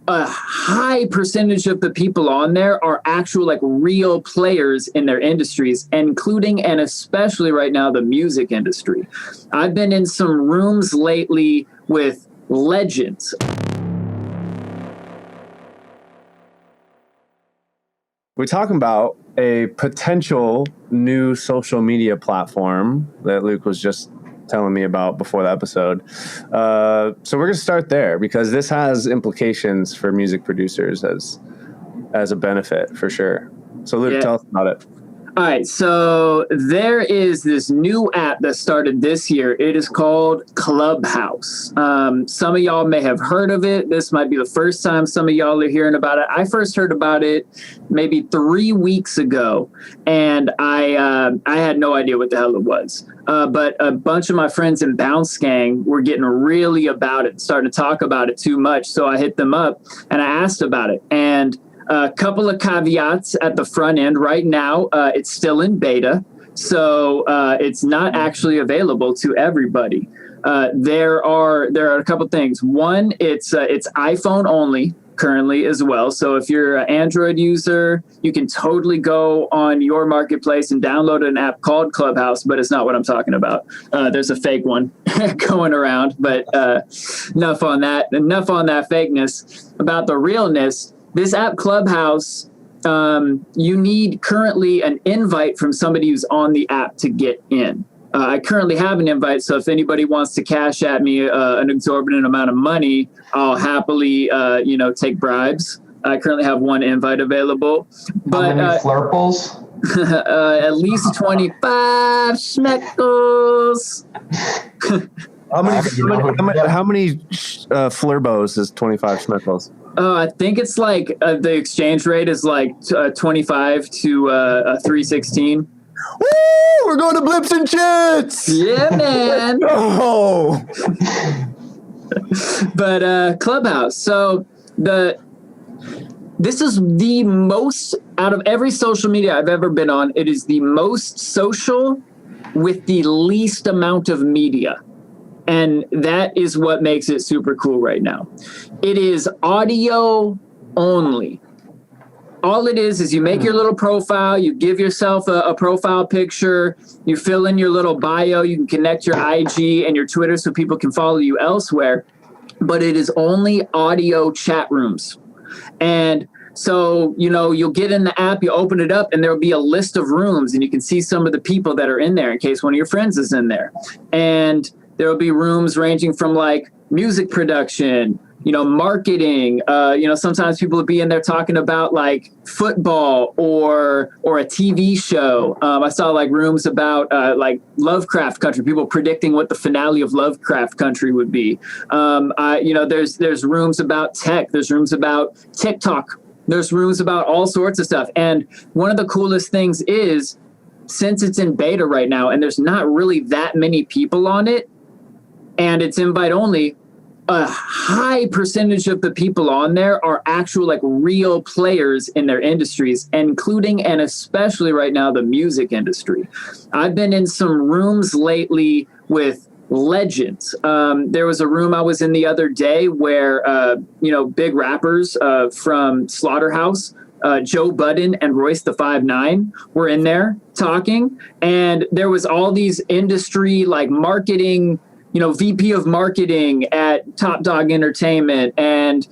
a high percentage of the people on there are actual like real players in their industries, including and especially right now the music industry. I've been in some rooms lately with legends. We're talking about a potential new social media platform that Luke was just telling me about before the episode. So we're going to start there because this has implications for music producers as a benefit for sure. So Luke, tell us about it. All right, so there is this new app that started this year. It is called Clubhouse. Some of y'all may have heard of it. This might be the first time some of y'all are hearing about it. I first heard about it maybe 3 weeks ago, and I had no idea what the hell it was. But a bunch of my friends in Bounce Gang were getting really about it, starting to talk about it too much. So I hit them up and I asked about it. And a couple of caveats at the front end. Right now, it's still in beta, so it's not actually available to everybody. There are a couple things. One, it's iPhone only currently as well. So if you're an Android user, you can totally go on your marketplace and download an app called Clubhouse, but it's not what I'm talking about. There's a fake one going around, but enough on that fakeness. About the realness. This app Clubhouse, you need currently an invite from somebody who's on the app to get in. I currently have an invite, so if anybody wants to cash at me an exorbitant amount of money, I'll happily, take bribes. I currently have one invite available. But, how many flurples? At least 25 schmeckles. How many flurbos is 25 schmeckles? I think it's like the exchange rate is like 25 to 316. Woo! We're going to Blips and Chits! Yeah, man. Oh. But Clubhouse. So this is the most, out of every social media I've ever been on, it is the most social with the least amount of media. And that is what makes it super cool right now. It is audio only. All it is you make your little profile, you give yourself a profile picture, you fill in your little bio, you can connect your IG and your Twitter so people can follow you elsewhere. But it is only audio chat rooms. And so, you'll get in the app, you open it up, and there'll be a list of rooms, and you can see some of the people that are in there in case one of your friends is in there. And there will be rooms ranging from like music production, marketing. Sometimes people will be in there talking about like football or a TV show. I saw like rooms about like Lovecraft Country, people predicting what the finale of Lovecraft Country would be. There's rooms about tech. There's rooms about TikTok. There's rooms about all sorts of stuff. And one of the coolest things is, since it's in beta right now and there's not really that many people on it, and it's invite only, a high percentage of the people on there are actual like real players in their industries, including and especially right now the music industry. I've been in some rooms lately with legends. There was a room I was in the other day where, big rappers from Slaughterhouse, Joe Budden and Royce the 5'9" were in there talking. And there was all these industry like marketing, VP of marketing at Top Dog Entertainment and,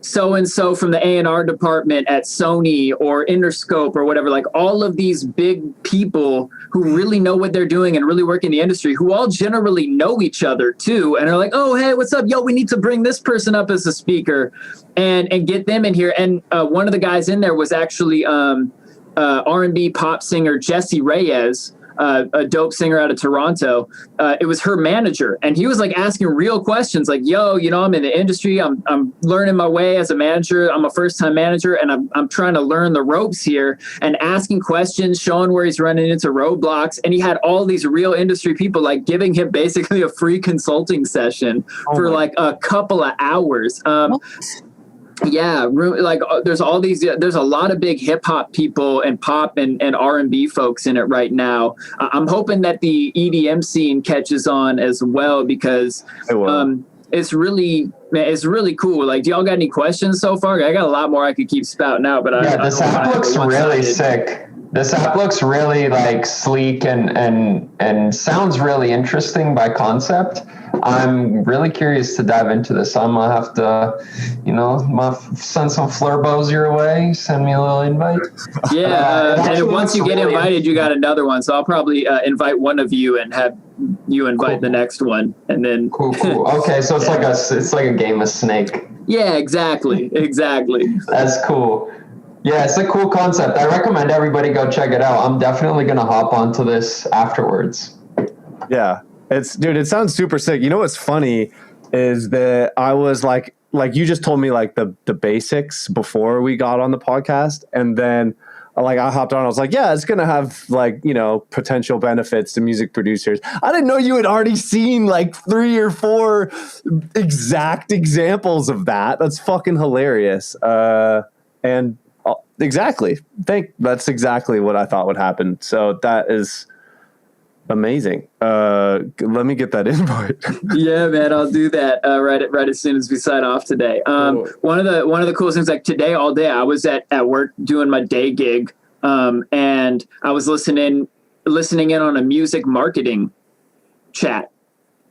so-and-so from the A&R department at Sony or Interscope or whatever, like all of these big people who really know what they're doing and really work in the industry, who all generally know each other too. And are like, oh, hey, what's up? Yo, we need to bring this person up as a speaker and get them in here. And one of the guys in there was actually R&B pop singer Jessie Reyes, a dope singer out of Toronto. It was her manager, and he was like asking real questions like, yo, I'm in the industry. I'm learning my way as a manager. I'm a first time manager, and I'm trying to learn the ropes here, and asking questions, showing where he's running into roadblocks. And he had all these real industry people like giving him basically a free consulting session for like a couple of hours. Yeah, like there's all these. There's a lot of big hip hop people and pop and R&B folks in it right now. I'm hoping that the EDM scene catches on as well because it's really man, it's really cool. Like, do y'all got any questions so far? I got a lot more I could keep spouting out, but this app looks really sick. This app looks really like sleek and sounds really interesting by concept. I'm really curious to dive into this. I'm gonna have to, send some flurbos your way. Send me a little invite. Yeah, and once you get invited, you got another one. So I'll probably invite one of you and have you invite the next one, and then cool. Okay, so it's like a game of Snake. Yeah, exactly. That's cool. Yeah, it's a cool concept. I recommend everybody go check it out. I'm definitely going to hop onto this afterwards. Yeah, it sounds super sick. You know what's funny is that I was like you just told me like the basics before we got on the podcast. And then like I hopped on, I was like, yeah, it's going to have like, potential benefits to music producers. I didn't know you had already seen like 3 or 4 exact examples of that. That's fucking hilarious. And exactly. That's exactly what I thought would happen. So that is amazing. Let me get that invite. Yeah, man, I'll do that right as soon as we sign off today. Cool. One of the coolest things, like today all day I was at work doing my day gig, and I was listening in on a music marketing chat,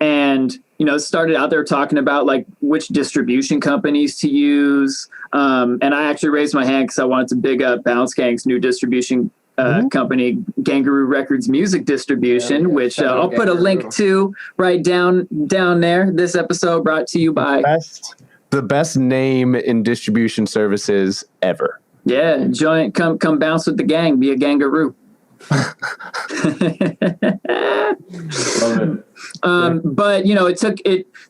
and started out there talking about like which distribution companies to use. And I actually raised my hand because I wanted to big up Bounce Gang's new distribution company, Gangaroo Records Music Distribution, which I'll put a link to right down there. This episode brought to you by the best name in distribution services ever. Yeah, come bounce with the gang, be a Gangaroo. But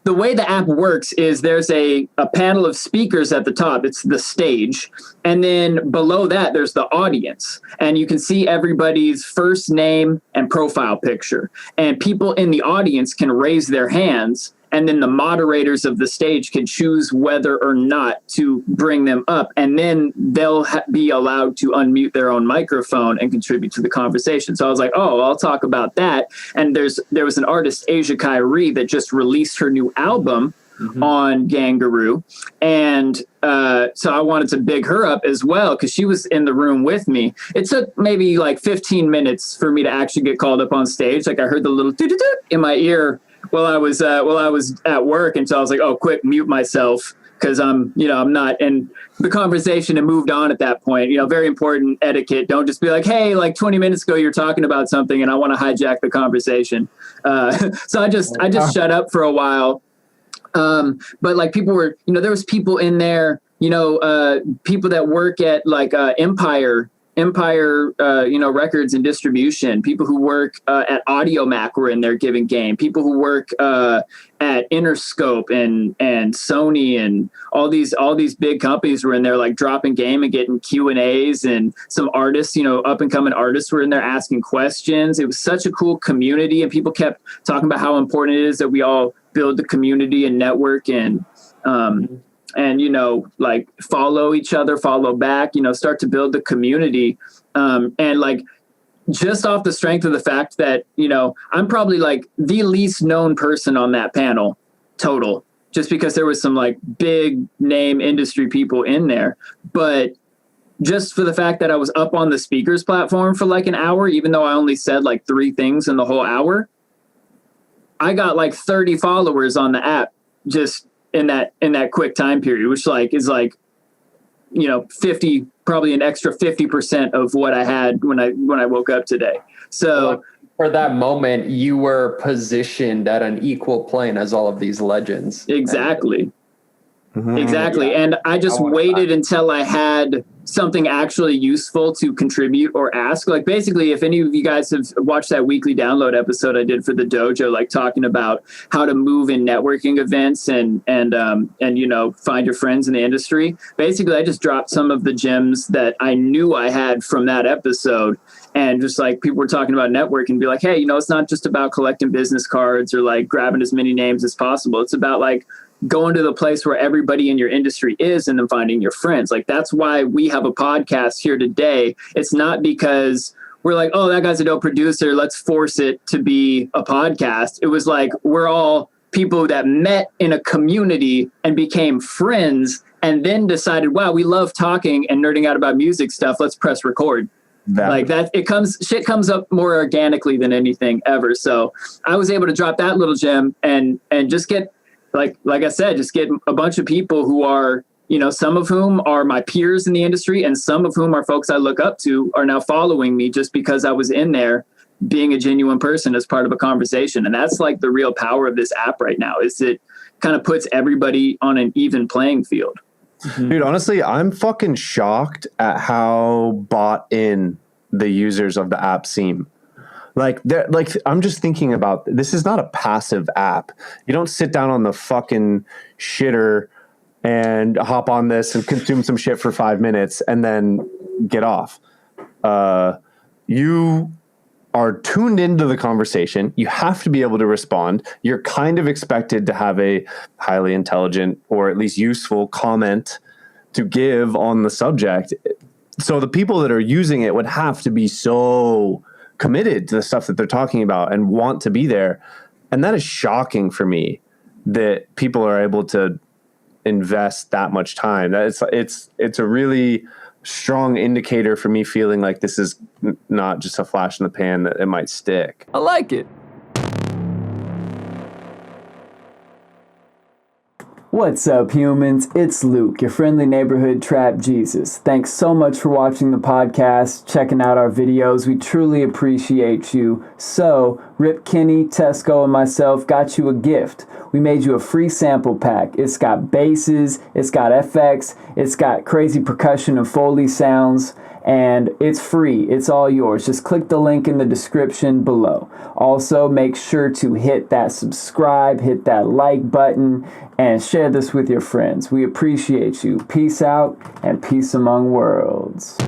the way the app works is there's a panel of speakers at the top. It's the stage, and then below that there's the audience, and you can see everybody's first name and profile picture, and people in the audience can raise their hands, and then the moderators of the stage can choose whether or not to bring them up, and then they'll be allowed to unmute their own microphone and contribute to the conversation. So I was like, oh, I'll talk about that. And there was an artist, Asia Kyrie, that just released her new album on Gangaroo. And so I wanted to big her up as well because she was in the room with me. It took maybe like 15 minutes for me to actually get called up on stage. Like I heard the little doo-doo-doo in my ear while I was at work, and so I was like, "Oh, quick, mute myself," because I'm not. And the conversation had moved on at that point. Very important etiquette. Don't just be like, "Hey, like 20 minutes ago, you're talking about something, and I want to hijack the conversation." So I just shut up for a while. But like people were, there was people in there, people that work at like Empire, records and distribution, people who work at Audio Mac were in there giving game, people who work at Interscope and Sony and all these big companies were in there like dropping game and getting Q&As, and some artists, up and coming artists were in there asking questions. It was such a cool community, and people kept talking about how important it is that we all build the community and network and like follow each other, follow back, start to build the community. And like, just off the strength of the fact that, I'm probably like the least known person on that panel total, just because there was some like big name industry people in there. But just for the fact that I was up on the speakers platform for like an hour, even though I only said like 3 things in the whole hour, I got like 30 followers on the app just in that quick time period, which is 50, probably an extra 50% of what I had when I woke up today. So for that moment, you were positioned at an equal plane as all of these legends. Exactly. Exactly. Yeah. And I just waited until I had something actually useful to contribute or ask. Like basically, if any of you guys have watched that weekly download episode I did for the Dojo, like talking about how to move in networking events and find your friends in the industry. Basically, I just dropped some of the gems that I knew I had from that episode. And just like people were talking about networking and be like, hey, it's not just about collecting business cards or like grabbing as many names as possible. It's about like going to the place where everybody in your industry is and then finding your friends. Like that's why we have a podcast here today. It's not because we're like, oh, that guy's a dope producer, let's force it to be a podcast. It was like we're all people that met in a community and became friends and then decided, wow, we love talking and nerding out about music stuff. Let's press record. Shit comes up more organically than anything ever. So I was able to drop that little gem and just get, like I said, just get a bunch of people who are, you know, some of whom are my peers in the industry and some of whom are folks I look up to are now following me just because I was in there being a genuine person as part of a conversation. And that's like the real power of this app right now, is it kind of puts everybody on an even playing field. Dude, honestly, I'm fucking shocked at how bought in the users of the app seem. Like, I'm just thinking about, this is not a passive app. You don't sit down on the fucking shitter and hop on this and consume some shit for 5 minutes and then get off. You are tuned into the conversation. You have to be able to respond. You're kind of expected to have a highly intelligent or at least useful comment to give on the subject. So the people that are using it would have to be so committed to the stuff that they're talking about and want to be there. And that is shocking for me that people are able to invest that much time. It's a really strong indicator for me feeling like this is not just a flash in the pan, that it might stick. I like it. What's up, humans? It's Luke, your friendly neighborhood trap Jesus. Thanks so much for watching the podcast, checking out our videos. We truly appreciate you. So, Rip Kenny, Tesco, and myself got you a gift. We made you a free sample pack. It's got basses, it's got FX, it's got crazy percussion and Foley sounds, and it's free. It's all yours. Just click the link in the description below. Also, make sure to hit that subscribe, hit that like button, and share this with your friends. We appreciate you. Peace out and peace among worlds.